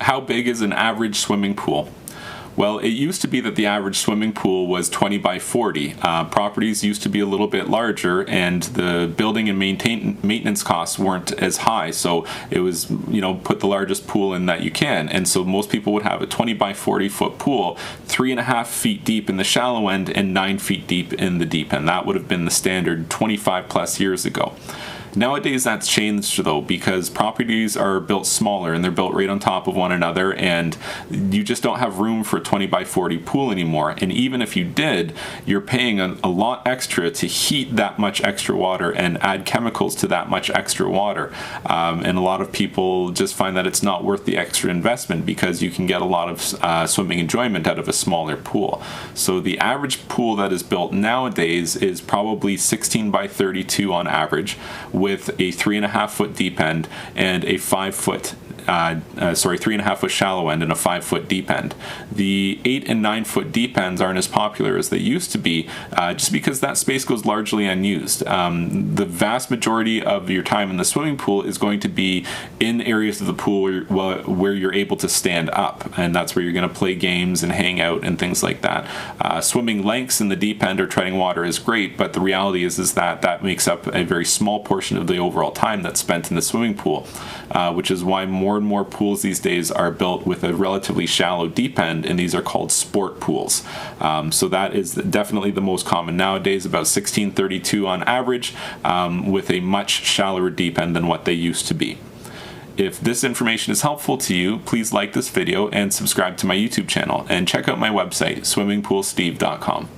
How big is an average swimming pool? Well, it used to be that the average swimming pool was 20 by 40. Properties used to be a little bit larger, and the building and maintenance costs weren't as high. So it was, put the largest pool in that you can. And so most people would have a 20 by 40 foot pool, 3.5 feet deep in the shallow end and 9 feet deep in the deep end. That would have been the standard 25 plus years ago. Nowadays that's changed though, because properties are built smaller and they're built right on top of one another, and you just don't have room for a 20 by 40 pool anymore. And even if you did, you're paying a lot extra to heat that much extra water and add chemicals to that much extra water. And a lot of people just find that it's not worth the extra investment because you can get a lot of swimming enjoyment out of a smaller pool. So the average pool that is built nowadays is probably 16 by 32 on average, with a 3.5 foot deep end and a 3.5 foot shallow end and a 5 foot deep end. The 8 and 9 foot deep ends aren't as popular as they used to be, just because that space goes largely unused. The vast majority of your time in the swimming pool is going to be in areas of the pool where you're able to stand up, and that's where you're going to play games and hang out and things like that. Swimming lengths in the deep end or treading water is great, but the reality is that makes up a very small portion of the overall time that's spent in the swimming pool, which is why more and more pools these days are built with a relatively shallow deep end, and these are called sport pools. So that is definitely the most common nowadays, about 1632 on average, with a much shallower deep end than what they used to be. If this information is helpful to you, please like this video and subscribe to my YouTube channel, and check out my website, swimmingpoolsteve.com.